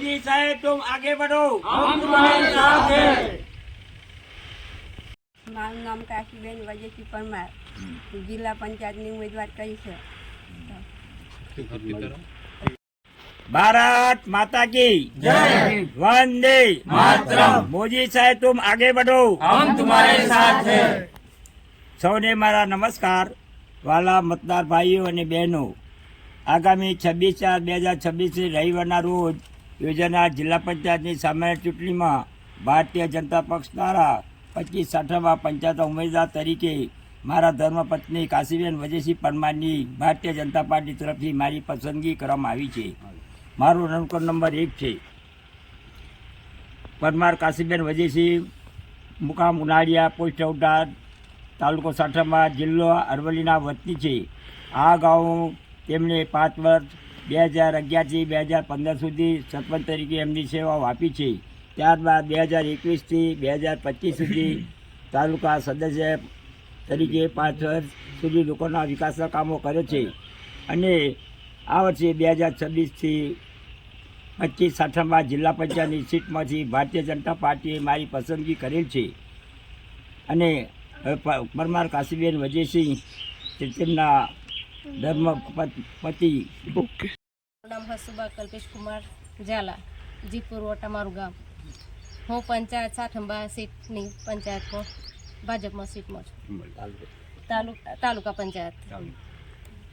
मोदी साहेब तुम आगे बढ़ो, हम तुम्हारे साथ हैं। મારું નામ કાશીબેન વજેશી પરમાર, જિલ્લા પંચાયતની ઉમેદવાર કરી છે. भारत माता की जय। वंदे मातरम। मोदी साहेब तुम आगे बढ़ो, हम तुम्हारे साथ हैं। સૌને મારા નમસ્કાર. વાલા મતદાર ભાઈઓ અને બહેનો, આગામી 26/4/2026 રવિવારના રોજ યોજાનાર જિલ્લા પંચાયતની સામાન્ય ચૂંટણીમાં ભારતીય જનતા પક્ષ દ્વારા 25 પંચાયત ઉમેદવાર તરીકે મારા ધર્મપત્ની કાશીબેન વજેશી પરમારની ભારતીય જનતા પાર્ટી તરફથી મારી પસંદગી કરવામાં આવી છે. મારો રનકોડ નંબર 1 છે. પરમાર કાશીબેન વજેશી, મુકામ ઉનાળિયા, પોસ્ટ ઉડાદ, તાલુકો સાઠામાં, જિલ્લો અરવલ્લીના વતની છે. આ ગાઉં તેમણે 5 વર્ષ 2011થી 2015 સુધી સરપંચ તરીકે એમની સેવાઓ આપી છે. ત્યારબાદ 2021થી 2025 સુધી તાલુકા સદસ્ય તરીકે 5 વર્ષ સુધી લોકોના વિકાસના કામો કરે છે. અને આ વર્ષે 2026થી 25 સાઠામાં જિલ્લા પંચાયતની સીટમાંથી ભારતીય જનતા પાર્ટીએ મારી પસંદગી કરેલ છે. અને પરમાર કાશીબેન વજેશી તેમના ધર્મપતિ. નામ હસુબા કલ્પેશ કુમાર ઝાલા, જીતપુર વટા મારું ગામ. હું પંચાયત સાઠંબા સીટની પંચાયતમાં ભાજપમાં સીટમાં છું. તાલુકા પંચાયત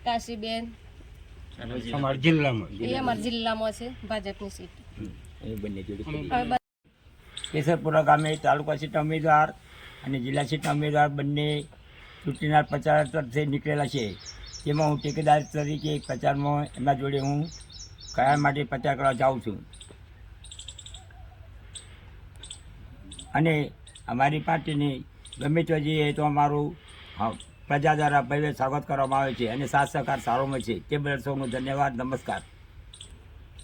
કાશીબેન અમારા જિલ્લામાં એ અમારા જિલ્લામાં છે ભાજપની સીટ. કેસરપુરા ગામે તાલુકા સીટના ઉમેદવાર અને જિલ્લા સીટના ઉમેદવાર બંને ચૂંટણીના પ્રચાર તરફથી નીકળેલા છે. તેમાં હું ટેકેદાર તરીકે પ્રચારમાં એમના જોડે હું કયા માટે પ્રચાર કરવા જાઉં છું. અને અમારી પાર્ટીને ગમે તે જઈએ તો અમારું પ્રજા દ્વારા ભવ્ય સ્વાગત કરવામાં આવે છે અને સાથ સહકાર સારો મળે છે. તે બદલ સૌનો ધન્યવાદ. નમસ્કાર.